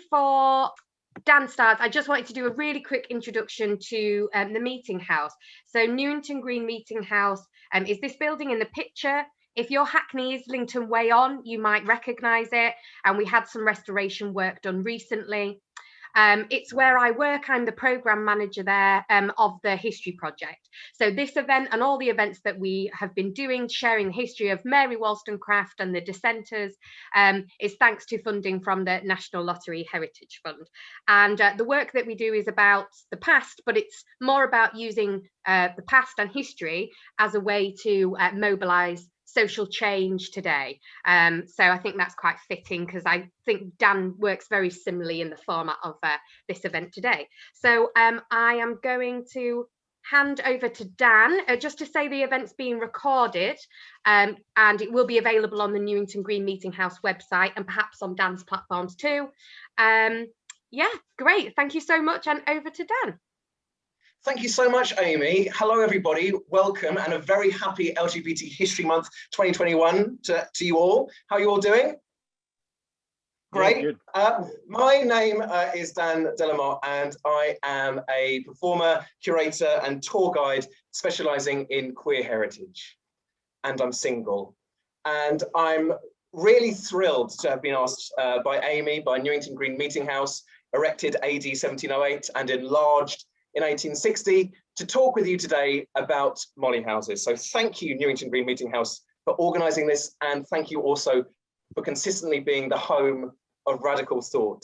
before Dan starts, I just wanted to do a really quick introduction to the meeting house. So Newington Green Meeting House is this building in the picture. If you're Hackney Islington way on, you might recognise it. And we had some restoration work done recently. It's where I work. I'm the programme manager there of the history project. So this event and all the events that we have been doing, sharing the history of Mary Wollstonecraft and the dissenters, is thanks to funding from the National Lottery Heritage Fund. And the work that we do is about the past, but it's more about using the past and history as a way to mobilise social change today. So I think that's quite fitting, because I think Dan works very similarly in the format of this event today. So I am going to hand over to Dan just to say the event's being recorded, and it will be available on the Newington Green Meeting House website and perhaps on Dan's platforms too. Yeah, great. Thank you so much, and over to Dan. Thank you so much, Amy. Hello, everybody. Welcome, and a very happy LGBT History Month 2021 to you all. How are you all doing? Great. My name is Dan Delamont, and I am a performer, curator, and tour guide specialising in queer heritage. And I'm single. And I'm really thrilled to have been asked by Amy, by Newington Green Meeting House, erected AD 1708 and enlarged in 1860, to talk with you today about molly houses. So thank you, Newington Green Meeting House, for organising this, and thank you also for consistently being the home of radical thought.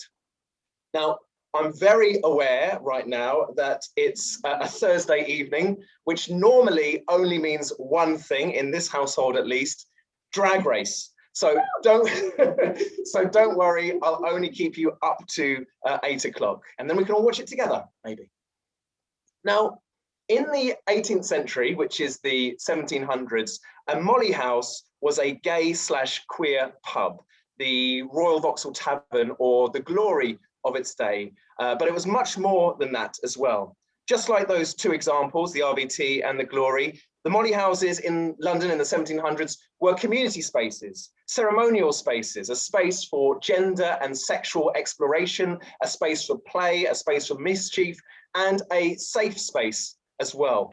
Now, I'm very aware right now that it's a Thursday evening, which normally only means one thing, in this household at least: drag race. So don't worry, I'll only keep you up to 8 o'clock, and then we can all watch it together, maybe. Now, in the 18th century, which is the 1700s, a molly house was a gay/queer pub, the Royal Vauxhall Tavern, or the glory of its day. But it was much more than that as well. Just like those two examples, the RVT and the Glory, the molly houses in London in the 1700s were community spaces, ceremonial spaces, a space for gender and sexual exploration, a space for play, a space for mischief, and a safe space as well.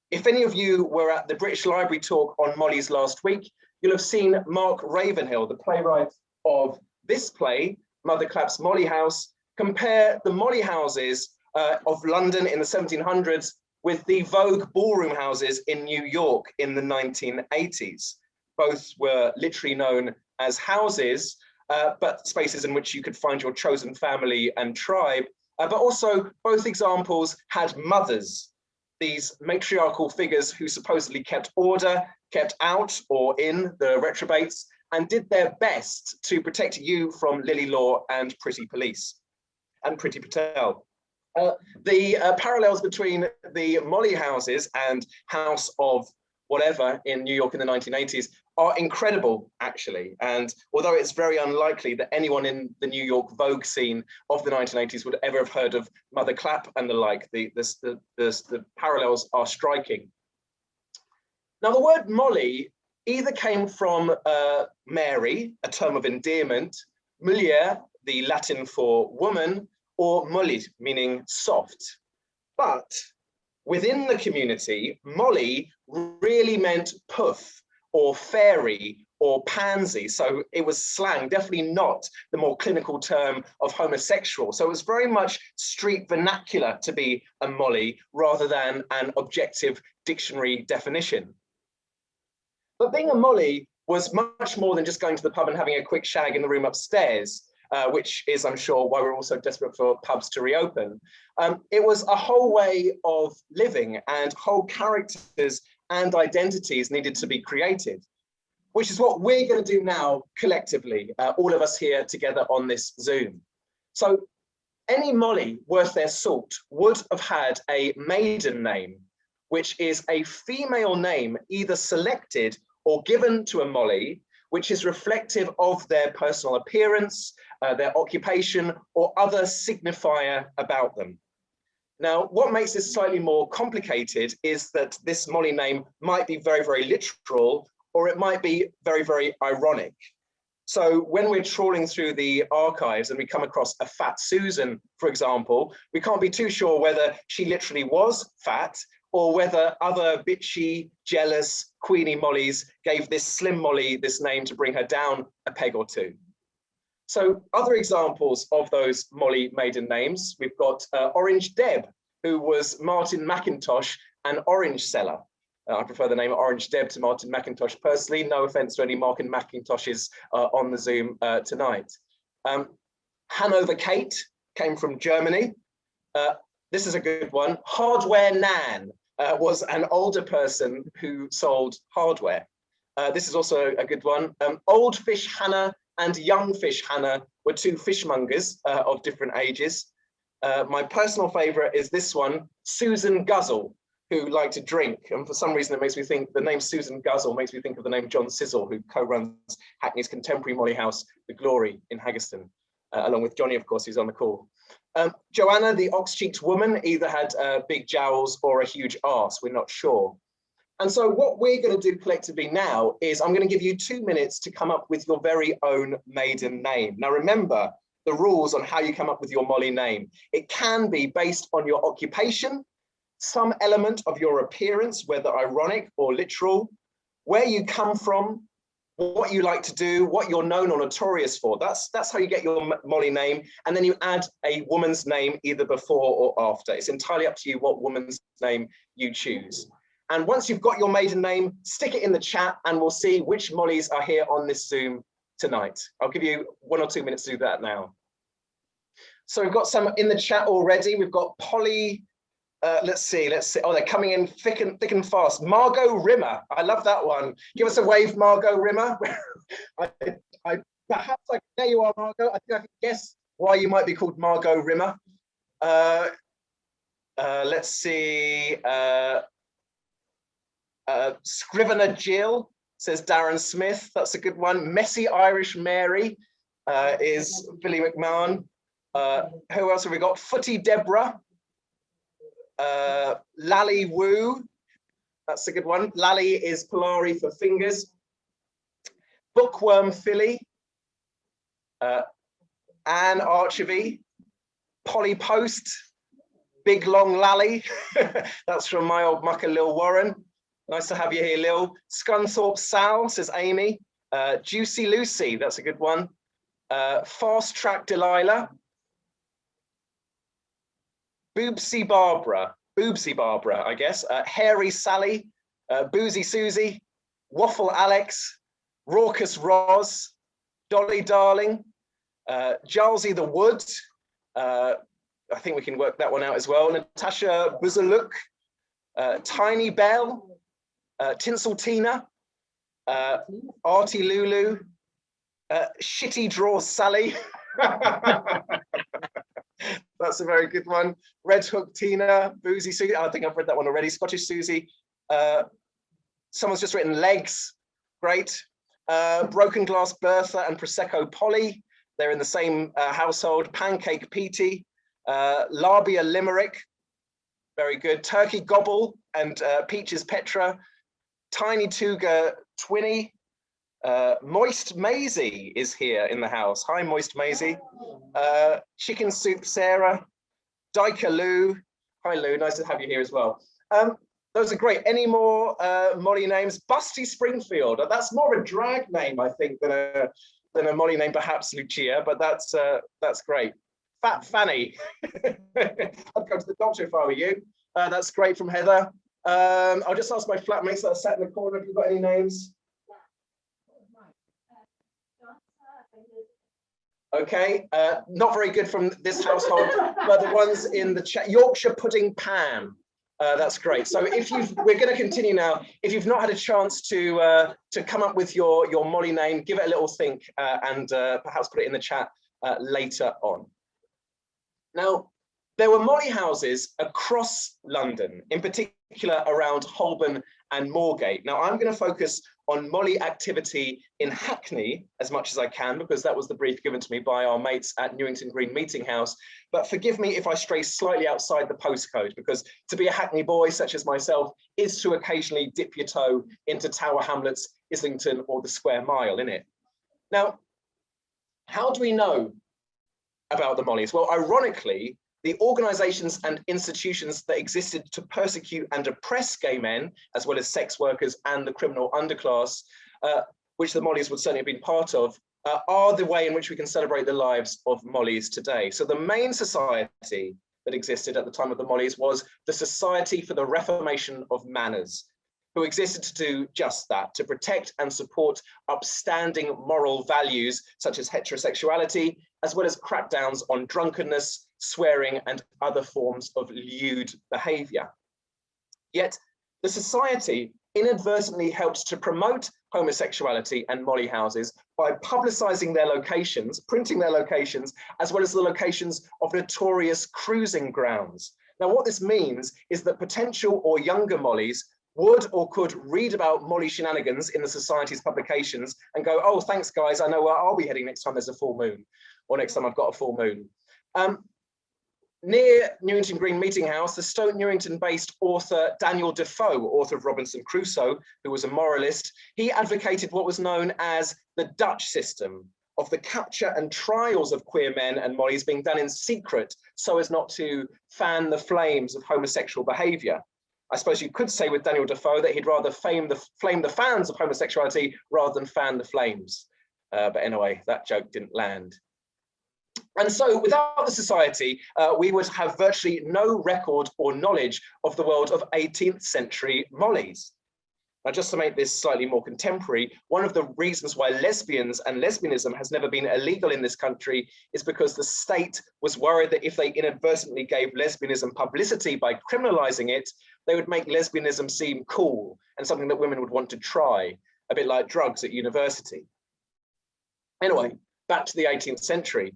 If any of you were at the British Library talk on mollies last week, you'll have seen Mark Ravenhill, the playwright of this play, Mother Clapp's Molly House, compare the molly houses of London in the 1700s with the Vogue ballroom houses in New York in the 1980s. Both were literally known as houses, but spaces in which you could find your chosen family and tribe. But also, both examples had mothers, these matriarchal figures who supposedly kept order, kept out or in the retrobates, and did their best to protect you from Lily Law and Pretty Police and Pretty Patel. The parallels between the molly houses and House of whatever in New York in the 1980s are incredible, actually. And although it's very unlikely that anyone in the New York Vogue scene of the 1980s would ever have heard of Mother Clapp and the like, the parallels are striking. Now, the word molly either came from Mary, a term of endearment, mulier, the Latin for woman, or molly, meaning soft. But within the community, molly really meant puff, or fairy, or pansy. So it was slang, definitely not the more clinical term of homosexual. So it was very much street vernacular to be a molly rather than an objective dictionary definition. But being a molly was much more than just going to the pub and having a quick shag in the room upstairs, which is, I'm sure, why we're all so desperate for pubs to reopen. It was a whole way of living, and whole characters and identities needed to be created, which is what we're going to do now collectively, all of us here together on this Zoom. So any molly worth their salt would have had a maiden name, which is a female name either selected or given to a molly, which is reflective of their personal appearance, their occupation, or other signifier about them. Now, what makes this slightly more complicated is that this molly name might be very, very literal, or it might be very, very ironic. So when we're trawling through the archives and we come across a fat Susan, for example, we can't be too sure whether she literally was fat or whether other bitchy, jealous Queenie Mollies gave this slim Molly this name to bring her down a peg or two. So other examples of those Molly maiden names, we've got Orange Deb, who was Martin McIntosh, an orange seller. I prefer the name Orange Deb to Martin McIntosh personally. No offense to any Martin McIntoshes on the Zoom tonight. Hanover Kate came from Germany. This is a good one. Hardware Nan was an older person who sold hardware. This is also a good one. Old Fish Hannah and Young Fish Hannah were two fishmongers of different ages. My personal favorite is this one, Susan Guzzle, who liked to drink. And for some reason, it makes me think the name Susan Guzzle makes me think of the name John Sizzle, who co-runs Hackney's contemporary Molly house, The Glory in Haggerston, along with Johnny, of course, who's on the call. Joanna, the ox-cheeked woman, either had big jowls or a huge arse, we're not sure. And so what we're going to do collectively now is I'm going to give you 2 minutes to come up with your very own maiden name. Now, remember the rules on how you come up with your Molly name. It can be based on your occupation, some element of your appearance, whether ironic or literal, where you come from, what you like to do, what you're known or notorious for. That's how you get your Molly name. And then you add a woman's name either before or after. It's entirely up to you what woman's name you choose. And once you've got your maiden name, stick it in the chat and we'll see which Mollies are here on this Zoom tonight. I'll give you 1 or 2 minutes to do that now. So we've got some in the chat already. We've got Polly, let's see. Oh, they're coming in thick and fast. Margot Rimmer, I love that one. Give us a wave, Margot Rimmer. Perhaps there you are, Margot. I think I can guess why you might be called Margot Rimmer. Let's see. Scrivener Jill, says Darren Smith. That's a good one. Messy Irish Mary is Billy McMahon. Who else have we got? Footy Deborah. Lally Woo. That's a good one. Lally is Polari for fingers. Bookworm Philly. Anne Archivy. Polly Post. Big Long Lally. That's from my old mucker Lil Warren. Nice to have you here, Lil. Scunthorpe Sal, says Amy. Juicy Lucy, that's a good one. Fast Track Delilah. Boobsy Barbara, I guess. Hairy Sally. Boozy Susie. Waffle Alex. Raucous Roz. Dolly Darling. Jalsy the Wood. I think we can work that one out as well. Natasha Buzaluk. Tiny Bell. Tinsel Tina, Artie Lulu, Shitty Draw Sally. That's a very good one. Red Hook Tina, Boozy Susie. I think I've read that one already. Scottish Susie. Someone's just written Legs. Great. Broken Glass Bertha and Prosecco Polly. They're in the same household. Pancake Petey. Labia Limerick. Very good. Turkey Gobble and Peaches Petra. Tiny Tuga Twinny. Moist Maisie is here in the house. Hi, Moist Maisie. Chicken Soup Sarah. Dyker Lou. Hi, Lou. Nice to have you here as well. Those are great. Any more Molly names? Busty Springfield. That's more of a drag name, I think, than a Molly name, perhaps Lucia. But that's great. Fat Fanny. I'd go to the doctor if I were you. That's great from Heather. I'll just ask my flatmates that are sat in the corner if you've got any names. Okay, not very good from this household, but the ones in the chat. Yorkshire Pudding Pam. That's great. So we're going to continue now. If you've not had a chance to come up with your Molly name, give it a little think and perhaps put it in the chat later on. Now, there were Molly houses across London, in particular around Holborn and Moorgate. Now, I'm going to focus on Molly activity in Hackney as much as I can, because that was the brief given to me by our mates at Newington Green Meeting House. But forgive me if I stray slightly outside the postcode, because to be a Hackney boy such as myself is to occasionally dip your toe into Tower Hamlets, Islington, or the Square Mile, innit? Now, How do we know about the Mollies? Well, ironically, the organizations and institutions that existed to persecute and oppress gay men, as well as sex workers and the criminal underclass, which the Mollies would certainly have been part of, are the way in which we can celebrate the lives of Mollies today. So the main society that existed at the time of the Mollies was the Society for the Reformation of Manners, who existed to do just that, to protect and support upstanding moral values such as heterosexuality, as well as crackdowns on drunkenness, swearing, and other forms of lewd behavior. Yet the society inadvertently helped to promote homosexuality and molly houses by publicizing their locations, printing their locations, as well as the locations of notorious cruising grounds. Now, what this means is that potential or younger mollies would or could read about molly shenanigans in the society's publications and go, oh, thanks guys, I know where I'll be heading next time there's a full moon, or next time I've got a full moon. Near Newington Green Meeting House, the Stoke Newington-based author Daniel Defoe, author of Robinson Crusoe, who was a moralist, he advocated what was known as the Dutch system of the capture and trials of queer men and mollies being done in secret so as not to fan the flames of homosexual behaviour. I suppose you could say with Daniel Defoe that he'd rather flame the fans of homosexuality rather than fan the flames. But anyway, that joke didn't land. And so without the society, we would have virtually no record or knowledge of the world of 18th century mollies. Now, just to make this slightly more contemporary, one of the reasons why lesbians and lesbianism has never been illegal in this country is because the state was worried that if they inadvertently gave lesbianism publicity by criminalizing it, they would make lesbianism seem cool and something that women would want to try, a bit like drugs at university. Anyway, back to the 18th century.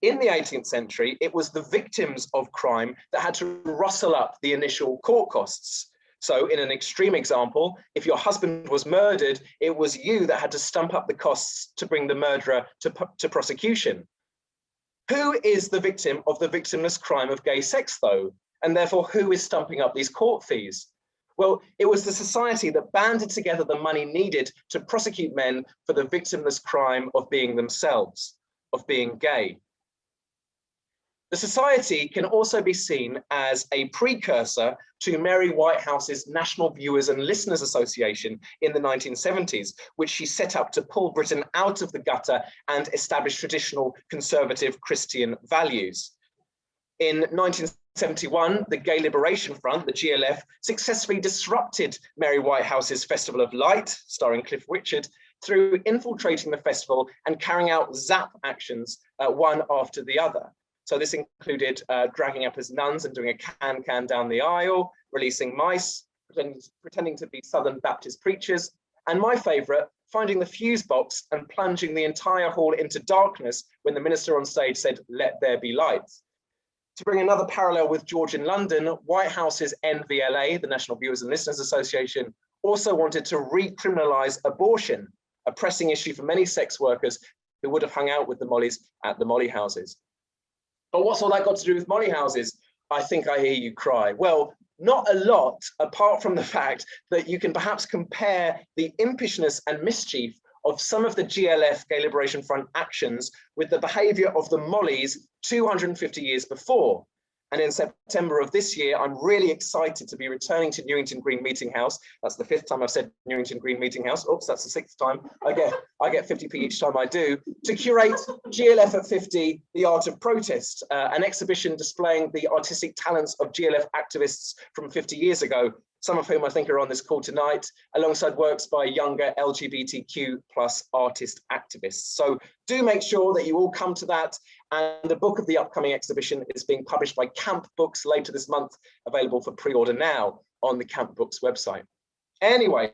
In the 18th century, it was the victims of crime that had to rustle up the initial court costs. So in an extreme example, if your husband was murdered, it was you that had to stump up the costs to bring the murderer to prosecution. Who is the victim of the victimless crime of gay sex, though? And therefore, who is stumping up these court fees? Well, it was the society that banded together the money needed to prosecute men for the victimless crime of being themselves, of being gay. The society can also be seen as a precursor to Mary Whitehouse's National Viewers and Listeners Association in the 1970s, which she set up to pull Britain out of the gutter and establish traditional conservative Christian values. In 1971, the Gay Liberation Front, the GLF, successfully disrupted Mary Whitehouse's Festival of Light, starring Cliff Richard, through infiltrating the festival and carrying out ZAP actions, one after the other. So this included dragging up as nuns and doing a can-can down the aisle, releasing mice, pretending to be Southern Baptist preachers, and my favourite, finding the fuse box and plunging the entire hall into darkness when the minister on stage said, "Let there be light." To bring another parallel with George in London, Whitehouse's NVLA, the National Viewers and Listeners Association, also wanted to recriminalise abortion, a pressing issue for many sex workers who would have hung out with the mollies at the molly houses. But what's all that got to do with molly houses? I think I hear you cry. Well, not a lot, apart from the fact that you can perhaps compare the impishness and mischief of some of the GLF, Gay Liberation Front actions with the behaviour of the mollies 250 years before. And in September of this year, I'm really excited to be returning to Newington Green Meeting House. That's the 5th time I've said Newington Green Meeting House. Oops, that's the 6th time. I get 50p each time I do, to curate GLF at 50, The Art of Protest, an exhibition displaying the artistic talents of GLF activists from 50 years ago, some of whom I think are on this call tonight, alongside works by younger LGBTQ+ artist activists. So do make sure that you all come to that. And the book of the upcoming exhibition is being published by Camp Books later this month, available for pre-order now on the Camp Books website. Anyway,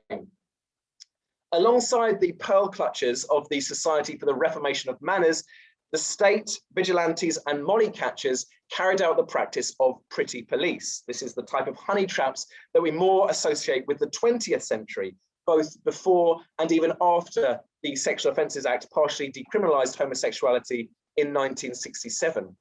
alongside the pearl clutches of the Society for the Reformation of Manners, the state, vigilantes and molly catchers carried out the practice of pretty police. This is the type of honey traps that we more associate with the 20th century, both before and even after the Sexual Offences Act partially decriminalised homosexuality in 1967.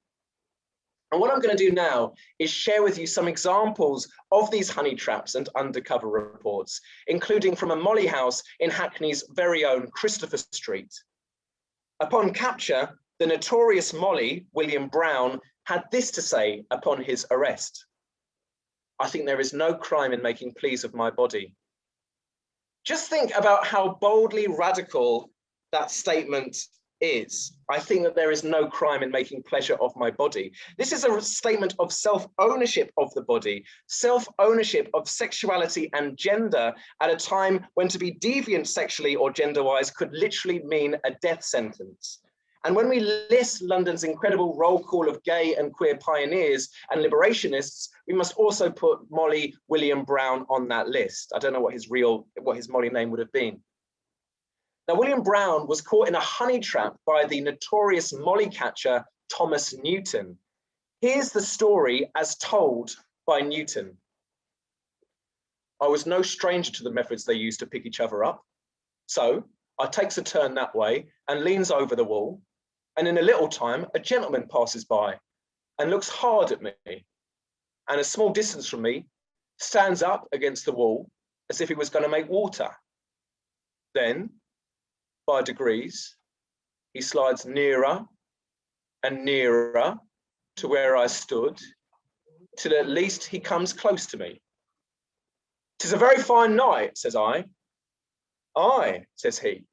And what I'm going to do now is share with you some examples of these honey traps and undercover reports, including from a molly house in Hackney's very own Christopher Street. Upon capture, the notorious Molly, William Brown, had this to say upon his arrest: "I think there is no crime in making pleas of my body." Just think about how boldly radical that statement is. I think that there is no crime in making pleasure of my body. This is a statement of self-ownership of the body, self-ownership of sexuality and gender at a time when to be deviant sexually or gender-wise could literally mean a death sentence. And when we list London's incredible roll call of gay and queer pioneers and liberationists, we must also put Molly William Brown on that list. I don't know what his Molly name would have been. Now, William Brown was caught in a honey trap by the notorious Molly catcher, Thomas Newton. Here's the story as told by Newton. "I was no stranger to the methods they used to pick each other up. So I takes a turn that way and leans over the wall. And in a little time, a gentleman passes by and looks hard at me. And a small distance from me, stands up against the wall as if he was going to make water. Then, by degrees, he slides nearer and nearer to where I stood, till at least he comes close to me. 'Tis a very fine night," says I. "Aye," says he,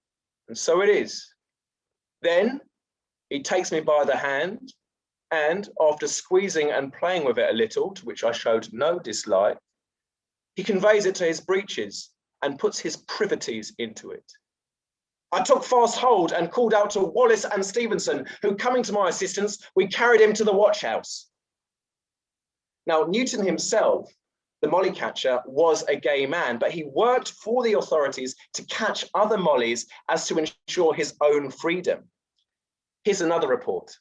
"and so it is." Then he takes me by the hand, and after squeezing and playing with it a little, to which I showed no dislike, he conveys it to his breeches and puts his privities into it. I took fast hold and called out to Wallace and Stevenson, who, coming to my assistance, we carried him to the watch house. Now, Newton himself, the Molly catcher, was a gay man, but he worked for the authorities to catch other Mollies as to ensure his own freedom. Here's another report.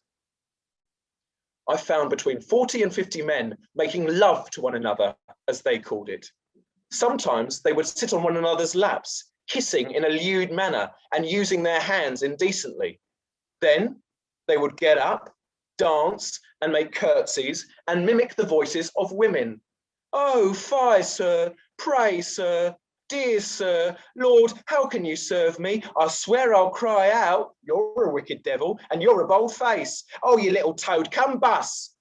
"I found between 40 and 50 men making love to one another, as they called it. Sometimes they would sit on one another's laps, kissing in a lewd manner and using their hands indecently. Then they would get up, dance and make curtsies and mimic the voices of women. 'Oh, fie, sir, pray, sir, dear sir, Lord, how can you serve me? I swear I'll cry out, you're a wicked devil and you're a bold face. Oh, you little toad, come bus.'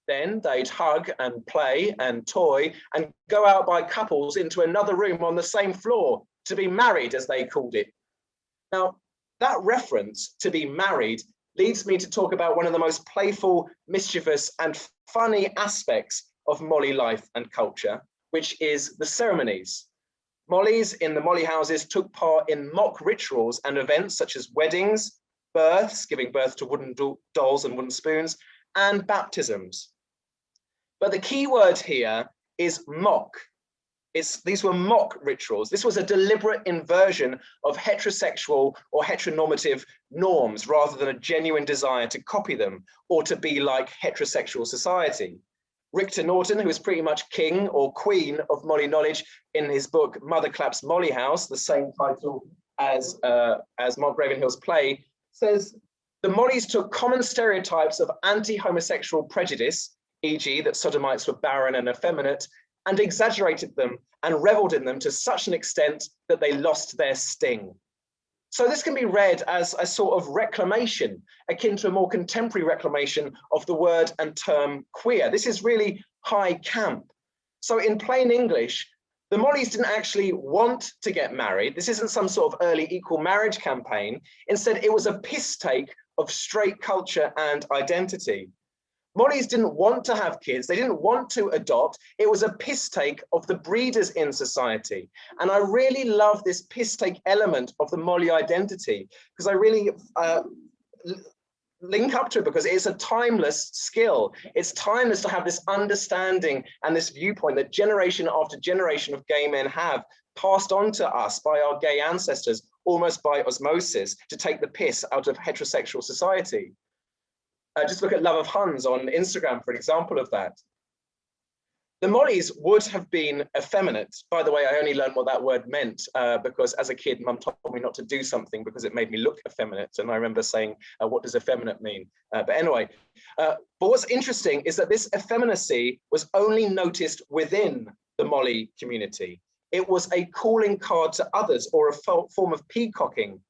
Then they'd hug and play and toy and go out by couples into another room on the same floor, to be married, as they called it." Now, that reference to be married leads me to talk about one of the most playful, mischievous and funny aspects of Molly life and culture, which is the ceremonies. Mollies in the Molly houses took part in mock rituals and events such as weddings, births, giving birth to wooden dolls and wooden spoons, and baptisms. But the key word here is mock. These were mock rituals. This was a deliberate inversion of heterosexual or heteronormative norms rather than a genuine desire to copy them or to be like heterosexual society. Richter Norton, who is pretty much king or queen of Molly knowledge in his book Mother Clap's Molly House, the same title as Mark Ravenhill's play, says the Mollies took common stereotypes of anti-homosexual prejudice, e.g. that sodomites were barren and effeminate, and exaggerated them and reveled in them to such an extent that they lost their sting. So this can be read as a sort of reclamation, akin to a more contemporary reclamation of the word and term queer. This is really high camp. So in plain English, the Mollies didn't actually want to get married. This isn't some sort of early equal marriage campaign. Instead, it was a piss take of straight culture and identity. Mollies didn't want to have kids. They didn't want to adopt. It was a piss take of the breeders in society. And I really love this piss take element of the Molly identity because I really link up to it because it's a timeless skill. It's timeless to have this understanding and this viewpoint that generation after generation of gay men have passed on to us by our gay ancestors, almost by osmosis, to take the piss out of heterosexual society. Just look at Love of Huns on Instagram for an example of that. The Mollies would have been effeminate. By the way, I only learned what that word meant because as a kid, Mum told me not to do something because it made me look effeminate. And I remember saying, what does effeminate mean? But anyway, but what's interesting is that this effeminacy was only noticed within the Molly community. It was a calling card to others or a form of peacocking.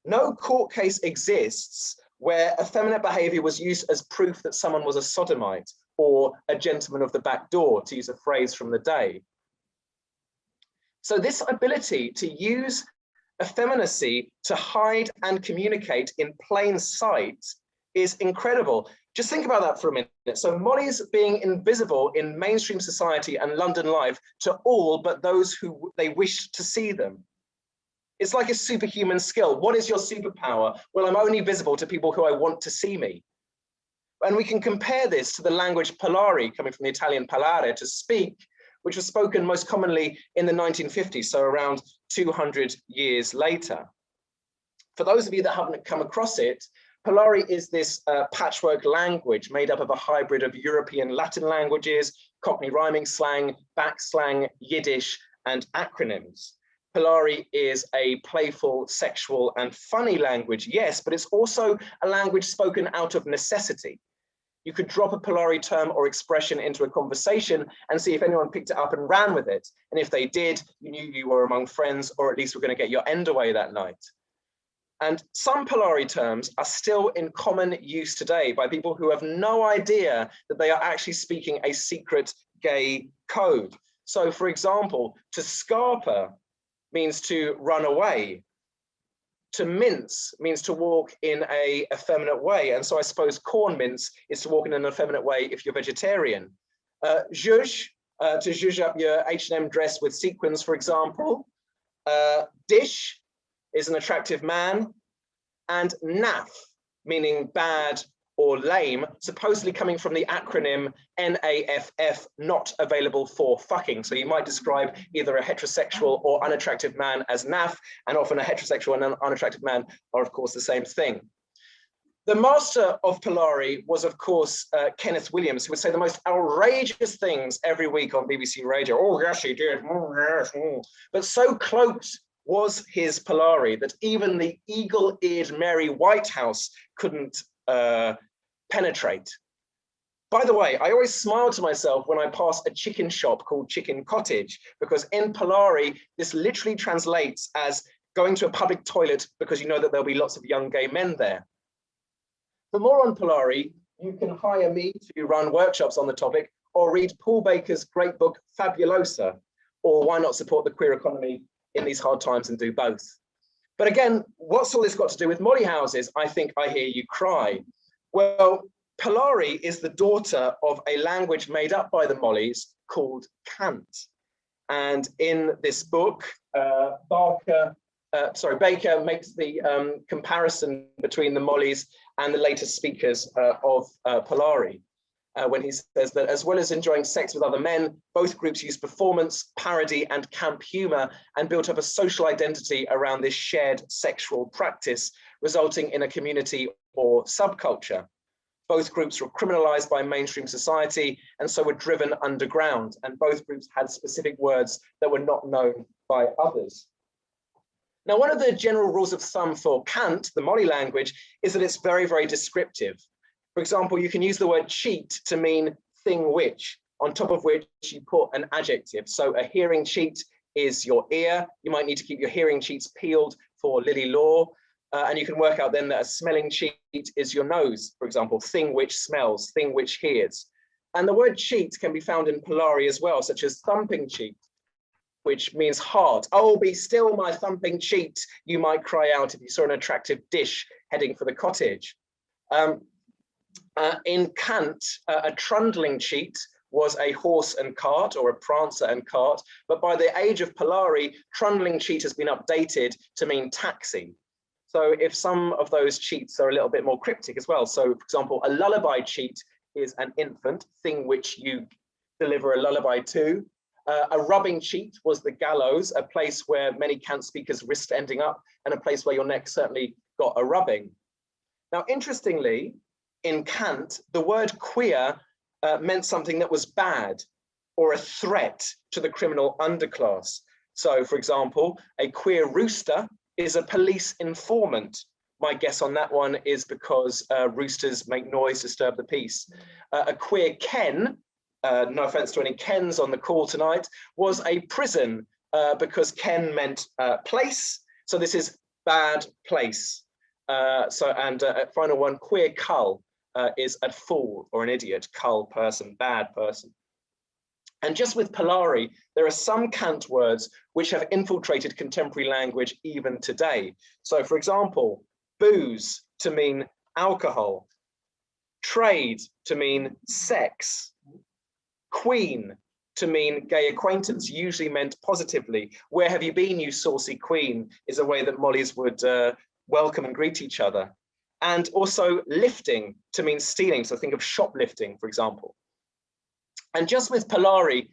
No court case exists where effeminate behavior was used as proof that someone was a sodomite or a gentleman of the back door, to use a phrase from the day. So this ability to use effeminacy to hide and communicate in plain sight is incredible. Just think about that for a minute. So Molly's being invisible in mainstream society and London life to all but those who they wish to see them. It's like a superhuman skill. What is your superpower? Well, I'm only visible to people who I want to see me. And we can compare this to the language parlare, coming from the Italian parlare, to speak, which was spoken most commonly in the 1950s, so around 200 years later. For those of you that haven't come across it, parlare is this patchwork language made up of a hybrid of European Latin languages, Cockney rhyming slang, back slang, Yiddish, and acronyms. Parlare is a playful, sexual, and funny language, yes, but it's also a language spoken out of necessity. You could drop a parlare term or expression into a conversation and see if anyone picked it up and ran with it. And if they did, you knew you were among friends, or at least were going to get your end away that night. And some parlare terms are still in common use today by people who have no idea that they are actually speaking a secret gay code. So, for example, to scarper means to run away. To mince means to walk in an effeminate way. And so I suppose corn mince is to walk in an effeminate way if you're vegetarian. Zhuzh, to zhuzh up your H&M dress with sequins, for example. Dish is an attractive man. And naff, meaning bad or lame, supposedly coming from the acronym NAFF, not available for fucking. So you might describe either a heterosexual or unattractive man as naff, and often a heterosexual and an unattractive man are, of course, the same thing. The master of parlare was, of course, Kenneth Williams, who would say the most outrageous things every week on BBC Radio. Oh, yes, he did. Oh, yes. Oh. But so cloaked was his parlare that even the eagle-eared Mary Whitehouse couldn't penetrate. By the way, I always smile to myself when I pass a chicken shop called Chicken Cottage, because in parlare, this literally translates as going to a public toilet because you know that there'll be lots of young gay men there. For more on parlare, you can hire me to run workshops on the topic, or read Paul Baker's great book, Fabulosa, or why not support the queer economy in these hard times and do both. But again, what's all this got to do with molly houses? I think I hear you cry. Well, parlare is the daughter of a language made up by the mollies called Cant. And in this book, Baker makes the comparison between the mollies and the latest speakers of parlare. When he says that as well as enjoying sex with other men, both groups use performance, parody, and camp humor and built up a social identity around this shared sexual practice, resulting in a community or subculture. Both groups were criminalized by mainstream society and so were driven underground, and both groups had specific words that were not known by others. Now, one of the general rules of thumb for Cant, the molly language, is that it's very, very descriptive. For example, you can use the word cheat to mean thing which, on top of which you put an adjective. So a hearing cheat is your ear. You might need to keep your hearing cheats peeled for Lily Law. And you can work out then that a smelling cheat is your nose, for example, thing which smells, thing which hears. And the word cheat can be found in parlare as well, such as thumping cheat, which means hard. Oh, be still my thumping cheat, you might cry out if you saw an attractive dish heading for the cottage. In Cant, a trundling cheat was a horse and cart, or a prancer and cart, but by the age of parlare, trundling cheat has been updated to mean taxi. So if some of those cheats are a little bit more cryptic as well. So for example, a lullaby cheat is an infant, thing which you deliver a lullaby to. A rubbing cheat was the gallows, a place where many Cant speakers risked ending up, and a place where your neck certainly got a rubbing. Now, interestingly, in Cant, the word queer meant something that was bad or a threat to the criminal underclass. So, for example, a queer rooster is a police informant. My guess on that one is because roosters make noise, disturb the peace. A queer Ken, no offense to any Kens on the call tonight, was a prison because Ken meant place. So this is bad place. Final one, queer cull is a fool or an idiot, cull person, bad person. And just with Polari, there are some cant words which have infiltrated contemporary language even today. So for example, booze to mean alcohol, trade to mean sex, queen to mean gay acquaintance, usually meant positively. Where have you been, you saucy queen, is a way that Mollies would welcome and greet each other. And also lifting to mean stealing. So think of shoplifting, for example. And just with Polari,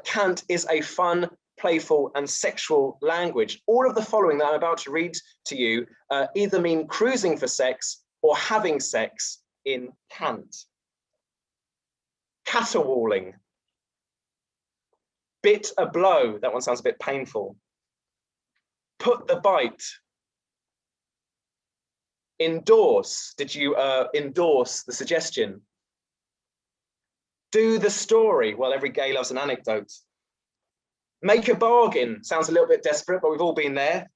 cant is a fun, playful and sexual language. All of the following that I'm about to read to you either mean cruising for sex or having sex in cant. Caterwauling. Bit a blow, that one sounds a bit painful. Put the bite. Endorse, did you endorse the suggestion? Do the story, well, every gay loves an anecdote. Make a bargain, sounds a little bit desperate, but we've all been there.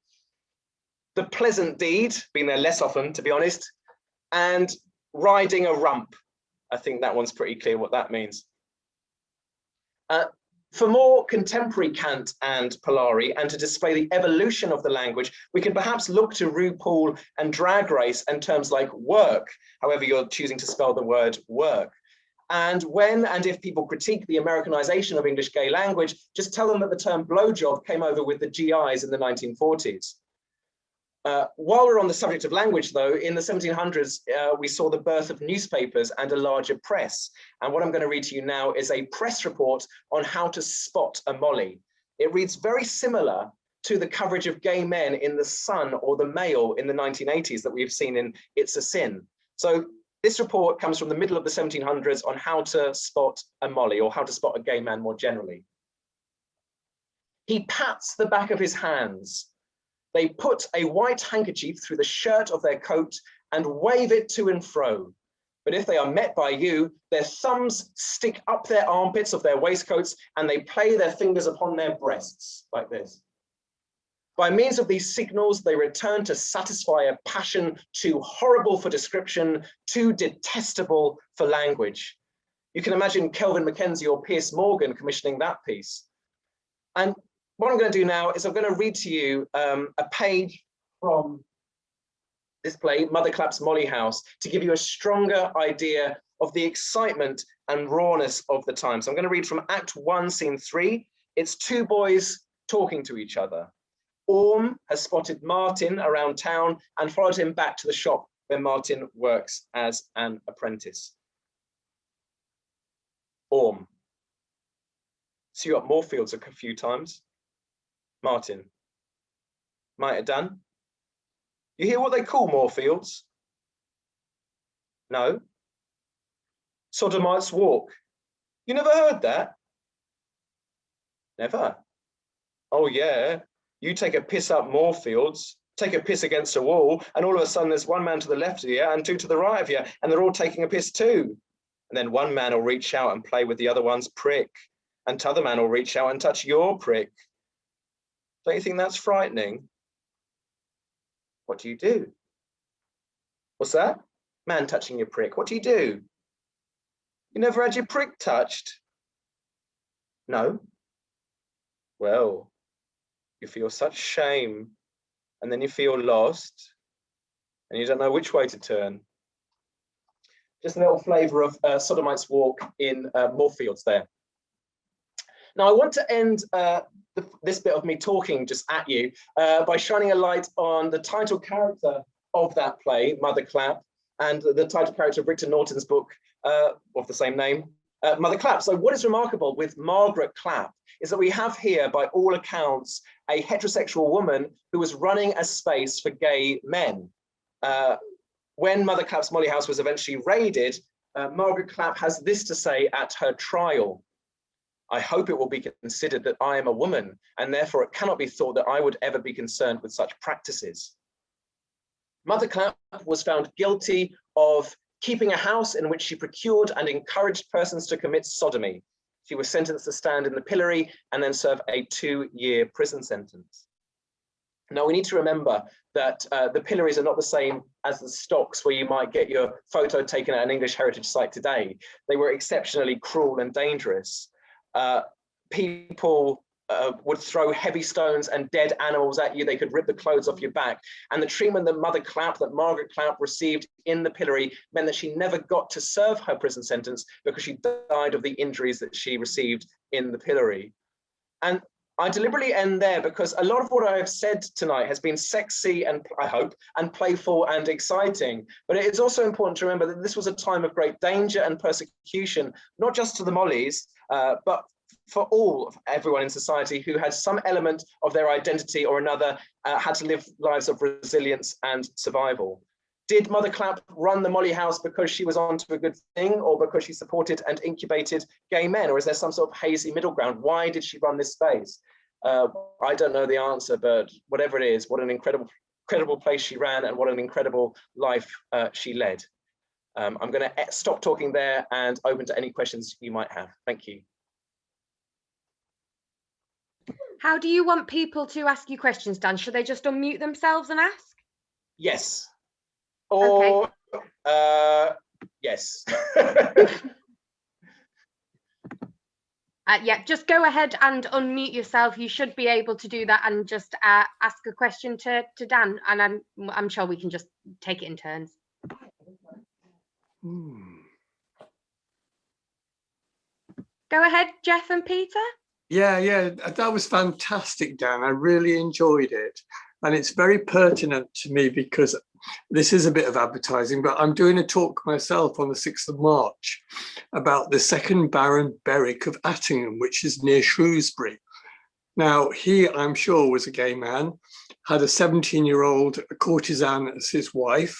The pleasant deed, been there less often, to be honest. And riding a rump, I think that one's pretty clear what that means. For more contemporary cant and Polari, and to display the evolution of the language, we can perhaps look to RuPaul and Drag Race and terms like work, however you're choosing to spell the word work. And when and if people critique the Americanization of English gay language, just tell them that the term blowjob came over with the GIs in the 1940s. While we're on the subject of language, though, in the 1700s, we saw the birth of newspapers and a larger press. And what I'm going to read to you now is a press report on how to spot a Molly. It reads very similar to the coverage of gay men in The Sun or The Mail in the 1980s that we've seen in It's a Sin. So this report comes from the middle of the 1700s on how to spot a Molly or how to spot a gay man more generally. He pats the back of his hands. They put a white handkerchief through the shirt of their coat and wave it to and fro. But if they are met by you, their thumbs stick up their armpits of their waistcoats and they play their fingers upon their breasts like this. By means of these signals, they return to satisfy a passion too horrible for description, too detestable for language. You can imagine Kelvin Mackenzie or Piers Morgan commissioning that piece. And what I'm going to do now is I'm going to read to you a page from this play, Mother Clapp's Molly House, to give you a stronger idea of the excitement and rawness of the time. So I'm going to read from Act 1, Scene 3. It's two boys talking to each other. Orm has spotted Martin around town and followed him back to the shop where Martin works as an apprentice. Orm. So you got Moorfields a few times. Martin. Might have done. You hear what they call Moorfields? No. Sodomites Walk. You never heard that? Never. Oh yeah. You take a piss up Moorfields, take a piss against a wall, and all of a sudden there's one man to the left of you and two to the right of you, and they're all taking a piss too. And then one man will reach out and play with the other one's prick, and t'other man will reach out and touch your prick. Don't you think that's frightening? What do you do? What's that? Man touching your prick. What do? You never had your prick touched? No. Well, you feel such shame, and then you feel lost, and you don't know which way to turn. Just a little flavour of Sodomites Walk in Moorfields there. Now, I want to end this bit of me talking just at you by shining a light on the title character of that play, Mother Clap, and the title character of Victor Norton's book of the same name, Mother Clap. So what is remarkable with Margaret Clap is that we have here, by all accounts, a heterosexual woman who was running a space for gay men. When Mother Clap's Molly House was eventually raided, Margaret Clap has this to say at her trial: I hope it will be considered that I am a woman, and therefore it cannot be thought that I would ever be concerned with such practices. Mother Clap was found guilty of keeping a house in which she procured and encouraged persons to commit sodomy. She was sentenced to stand in the pillory and then serve a 2-year prison sentence. Now, we need to remember that the pillories are not the same as the stocks where you might get your photo taken at an English heritage site today. They were exceptionally cruel and dangerous. People would throw heavy stones and dead animals at you. They could rip the clothes off your back. And the treatment that Margaret Clapp received in the pillory meant that she never got to serve her prison sentence because she died of the injuries that she received in the pillory. And I deliberately end there because a lot of what I have said tonight has been sexy and, I hope, and playful and exciting. But it is also important to remember that this was a time of great danger and persecution, not just to the Mollies, but for everyone in society who had some element of their identity or another had to live lives of resilience and survival. Did Mother Clapp run the Molly House because she was onto a good thing or because she supported and incubated gay men? Or is there some sort of hazy middle ground? Why did she run this space? I don't know the answer, but whatever it is, what an incredible place she ran and what an incredible life she led. I'm going to stop talking there and open to any questions you might have. Thank you. How do you want people to ask you questions, Dan? Should they just unmute themselves and ask? Yes. Or, okay. Yes. Yeah, just go ahead and unmute yourself. You should be able to do that and just ask a question to Dan, and I'm sure we can just take it in turns. Go ahead, Jeff and Peter. Yeah, that was fantastic, Dan. I really enjoyed it. And it's very pertinent to me because this is a bit of advertising, but I'm doing a talk myself on the 6th of March about the second Baron Berwick of Attingham, which is near Shrewsbury. Now, he, I'm sure, was a gay man, had a 17-year-old courtesan as his wife,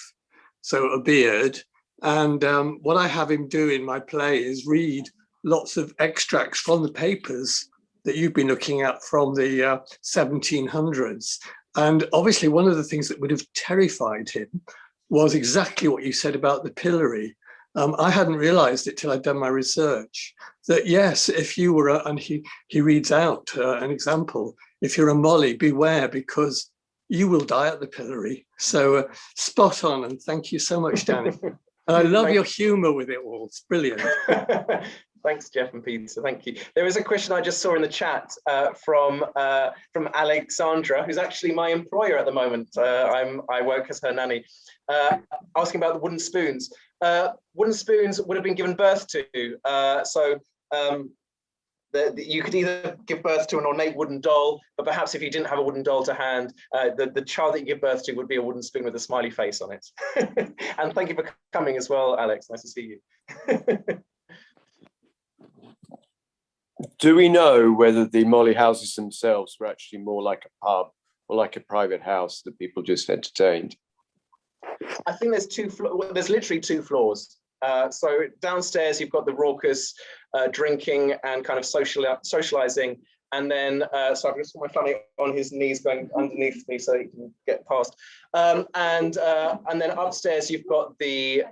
so a beard. And what I have him do in my play is read lots of extracts from the papers that you've been looking at from the 1700s. And obviously one of the things that would have terrified him was exactly what you said about the pillory. I hadn't realized it till I'd done my research, that yes, if you were, and he reads out an example, if you're a Molly, beware because you will die at the pillory. So spot on, and thank you so much, Danny. And I love your humor with it all, it's brilliant. Thanks, Jeff and Peter. Thank you. There is a question I just saw in the chat from Alexandra, who's actually my employer at the moment. I work as her nanny, asking about the wooden spoons. Wooden spoons would have been given birth to. You could either give birth to an ornate wooden doll, but perhaps if you didn't have a wooden doll to hand, the child that you give birth to would be a wooden spoon with a smiley face on it. And thank you for coming as well, Alex. Nice to see you. Do we know whether the Molly houses themselves were actually more like a pub or like a private house that people just entertained? I think there's there's literally 2 floors. So downstairs you've got the raucous drinking and kind of socializing, and then so I've just got my family on his knees going underneath me so he can get past. And then upstairs you've got the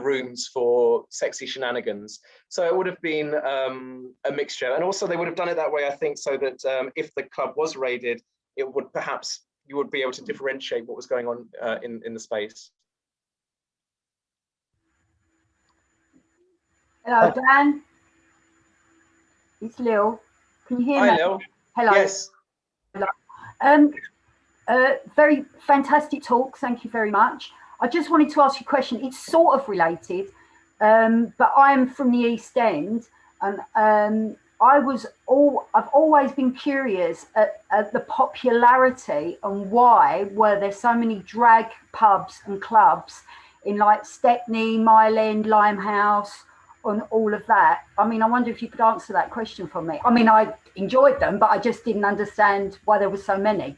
rooms for sexy shenanigans. So it would have been a mixture, and also they would have done it that way, I think, so that if the club was raided, it would perhaps you would be able to differentiate what was going on in the space. Hello, Dan. It's Lil. Can you hear me? Hi, Lil. Hello. Yes. Very fantastic talk. Thank you very much. I just wanted to ask you a question. It's sort of related, but I'm from the East End, and I've always been curious at the popularity and why were there so many drag pubs and clubs in like Stepney, Mile End, Limehouse, and all of that. I mean, I wonder if you could answer that question for me. I mean, I enjoyed them, but I just didn't understand why there were so many.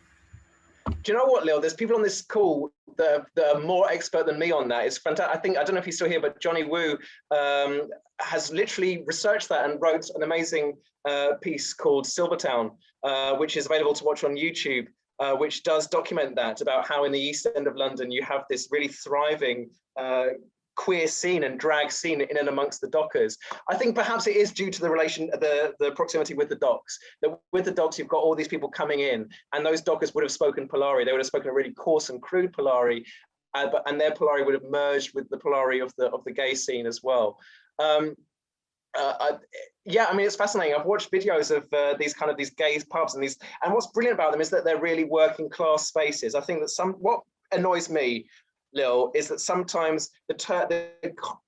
Do you know what, Lil? There's people on this call that are more expert than me on that. It's fantastic. I don't know if he's still here, but Johnny Wu has literally researched that and wrote an amazing piece called Silvertown, which is available to watch on YouTube, which does document that, about how in the East End of London you have this really thriving queer scene and drag scene in and amongst the dockers. I think perhaps it is due to the proximity with the docks. That with the docks, you've got all these people coming in, and those dockers would have spoken Polari. They would have spoken a really coarse and crude Polari, and their Polari would have merged with the Polari of the gay scene as well. Yeah, I mean, it's fascinating. I've watched videos of these gay pubs and what's brilliant about them is that they're really working class spaces. I think that what annoys me, Lil, is that sometimes the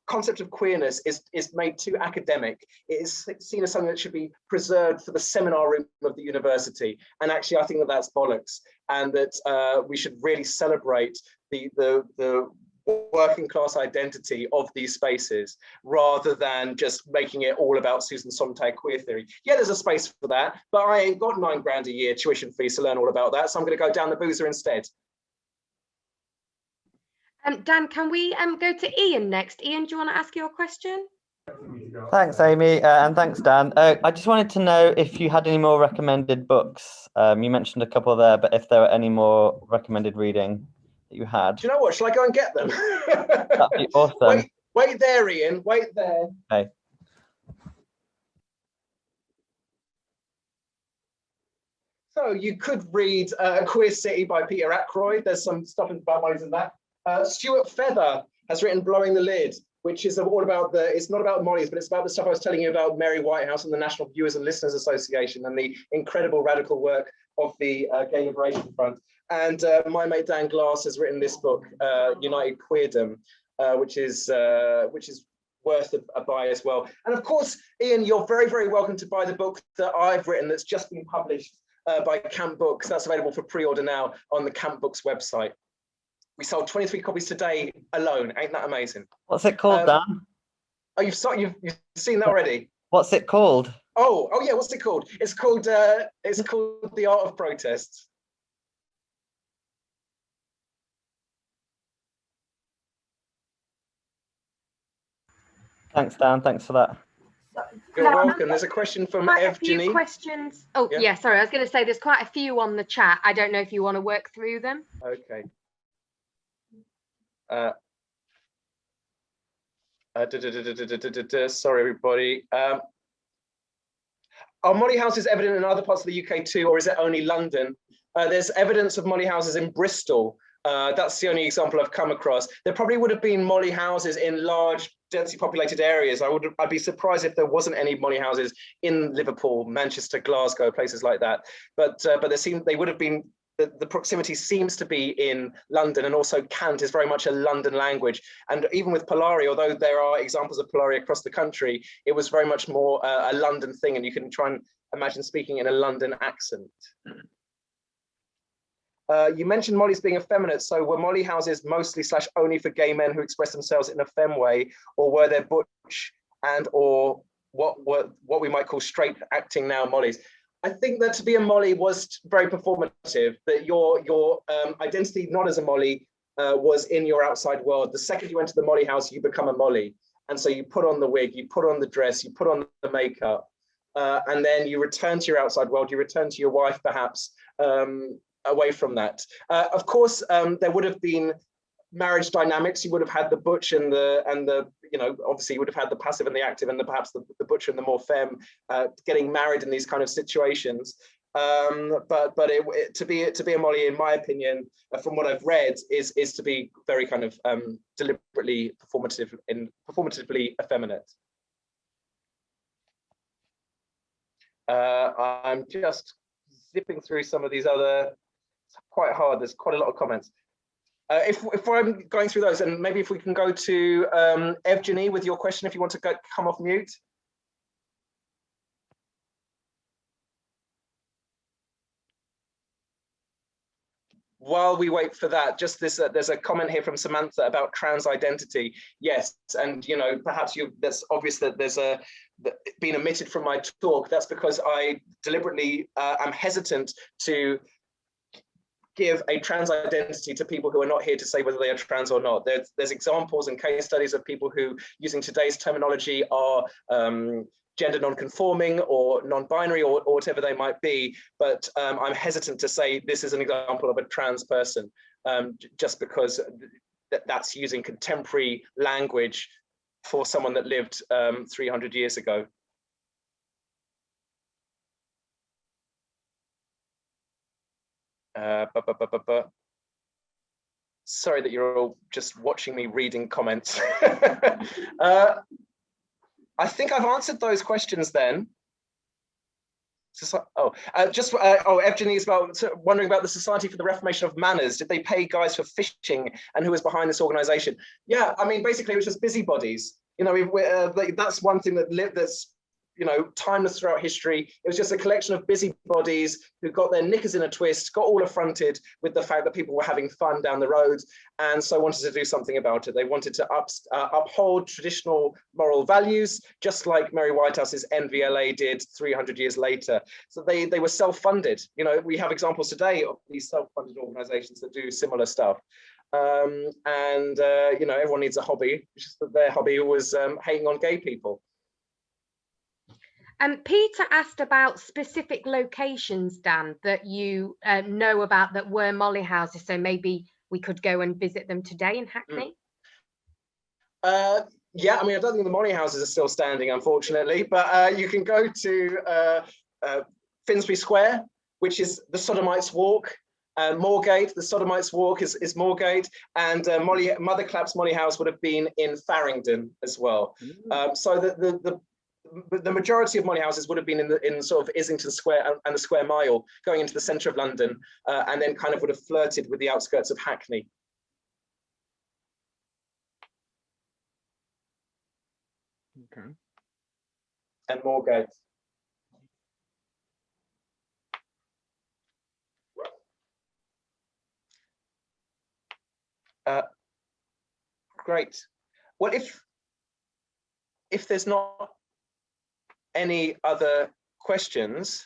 concept of queerness is made too academic. It is seen as something that should be preserved for the seminar room of the university. And actually, I think that that's bollocks, and that we should really celebrate the working class identity of these spaces, rather than just making it all about Susan Sontag queer theory. Yeah, there's a space for that, but I ain't got £9 a year tuition fees to learn all about that, so I'm going to go down the boozer instead. Dan, can we go to Ian next? Ian, do you want to ask your question? Thanks, Amy, and thanks, Dan. I just wanted to know if you had any more recommended books. You mentioned a couple there, but if there were any more recommended reading that you had. Do you know what? Shall I go and get them? That'd be awesome. Wait there, Ian. Wait there. Okay. So you could read A Queer City by Peter Ackroyd. There's some stuff about monies in that. Stuart Feather has written Blowing the Lid, which is all about it's not about mollies, but it's about the stuff I was telling you about Mary Whitehouse and the National Viewers and Listeners Association and the incredible radical work of the Gay Liberation Front. And my mate Dan Glass has written this book, United Queerdom, which is worth a buy as well. And of course, Ian, you're very, very welcome to buy the book that I've written that's just been published by Camp Books. That's available for pre-order now on the Camp Books website. We sold 23 copies today alone. Ain't that amazing? What's it called, Dan? Oh, you've seen that already? What's it called? Oh yeah, what's it called? It's called The Art of Protest. Thanks, Dan. Thanks for that. You're welcome. There's a question from Evgeny. Questions. Oh yeah, sorry. I was going to say there's quite a few on the chat. I don't know if you want to work through them. Okay. Sorry, everybody. Are molly houses evident in other parts of the UK too, or is it only London? There's evidence of molly houses in Bristol. That's the only example I've come across. There probably would have been molly houses in large, densely populated areas. I'd be surprised if there wasn't any molly houses in Liverpool, Manchester, Glasgow, places like that. But they would have been. The proximity seems to be in London, and also Cant is very much a London language. And even with Polari, although there are examples of Polari across the country, it was very much more a London thing, and you can try and imagine speaking in a London accent. You mentioned mollies being effeminate, so were molly houses mostly / only for gay men who express themselves in a femme way, or were there butch and or what we might call straight acting now mollies? I think that to be a molly was very performative, that your identity not as a molly was in your outside world. The second you enter the molly house, you become a molly. And so you put on the wig, you put on the dress, you put on the makeup, and then you return to your outside world, you return to your wife perhaps, away from that. Of course, there would have been marriage dynamics. You would have had the butch and the obviously you would have had the passive and the active, and perhaps the butcher and the more femme getting married in these kind of situations. But to be a molly, in my opinion, from what I've read, is to be very kind of deliberately performatively effeminate. I'm just zipping through some of these other. It's quite hard. There's quite a lot of comments. If I'm going through those, and maybe if we can go to Evgeny with your question, if you want to come off mute. While we wait for that, just this, there's a comment here from Samantha about trans identity. Yes, and perhaps that's obvious that there's been omitted from my talk. That's because I deliberately am hesitant to give a trans identity to people who are not here to say whether they are trans or not. There's examples and case studies of people who, using today's terminology, are gender non-conforming or non-binary or whatever they might be, but I'm hesitant to say this is an example of a trans person, just because that's using contemporary language for someone that lived 300 years ago. Sorry that you're all just watching me reading comments. I think I've answered those questions then. Evgeny is wondering about the Society for the Reformation of Manners. Did they pay guys for fishing, and who was behind this organization? Yeah, I mean, basically it was just busybodies. You know, that's one thing that's timeless throughout history. It was just a collection of busybodies who got their knickers in a twist, got all affronted with the fact that people were having fun down the road, and so wanted to do something about it. They wanted to uphold traditional moral values, just like Mary Whitehouse's NVLA did 300 years later. So they were self-funded. You know, we have examples today of these self-funded organizations that do similar stuff. Everyone needs a hobby. It's just that their hobby was hating on gay people. Peter asked about specific locations, Dan, that you know about that were molly houses, so maybe we could go and visit them today in Hackney. Yeah, I mean, I don't think the molly houses are still standing, unfortunately, but you can go to Finsbury Square, which is the Sodomites Walk. Moorgate, the Sodomites Walk is Moorgate, and Mother Clapp's molly house would have been in Farringdon as well. So the majority of molly houses would have been in sort of Islington Square and the Square Mile, going into the centre of London, and then kind of would have flirted with the outskirts of Hackney. Okay. And Moorgate. Great. Well, if there's not any other questions,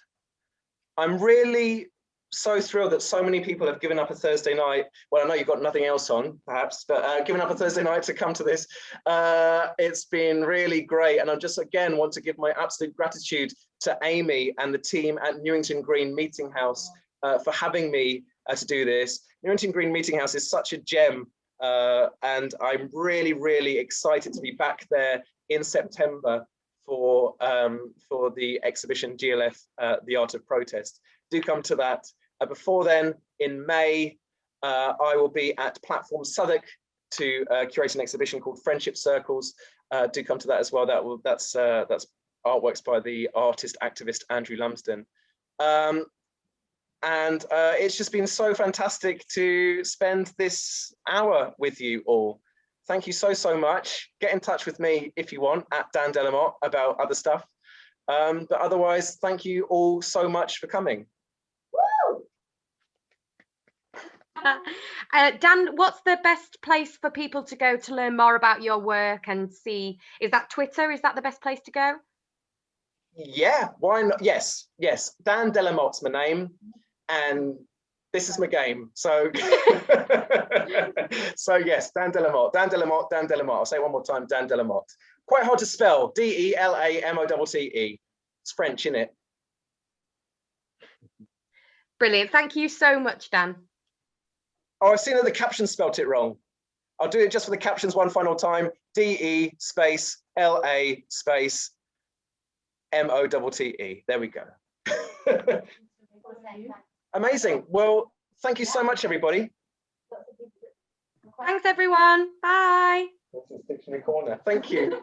I'm really so thrilled that so many people have given up a Thursday night. Well, I know you've got nothing else on, perhaps, but given up a Thursday night to come to this. It's been really great. And I just, again, want to give my absolute gratitude to Amy and the team at Newington Green Meeting House for having me to do this. Newington Green Meeting House is such a gem. And I'm really, really excited to be back there in September for the exhibition GLF, The Art of Protest. Do come to that. Before then, in May, I will be at Platform Southwark to curate an exhibition called Friendship Circles. Do come to that as well. That's artworks by the artist activist Andrew Lumsden. And it's just been so fantastic to spend this hour with you all. Thank you so much. Get in touch with me if you want at Dan Delamotte about other stuff. But otherwise, thank you all so much for coming. Woo! Dan, what's the best place for people to go to learn more about your work and see? Is that Twitter? Is that the best place to go? Yeah, why not? Yes. Dan Delamotte's my name. And this is my game. So, so yes, Dan Delamotte. I'll say it one more time, Dan Delamotte. Quite hard to spell, D-E-L-A-M-O-T-T-E. It's French, isn't it? Brilliant. Thank you so much, Dan. Oh, I've seen that the caption spelt it wrong. I'll do it just for the captions one final time. D-E space L-A space M-O-T-T-E. There we go. Amazing. Well, thank you so much, everybody. Thanks, everyone. Bye. Dictionary corner. Thank you.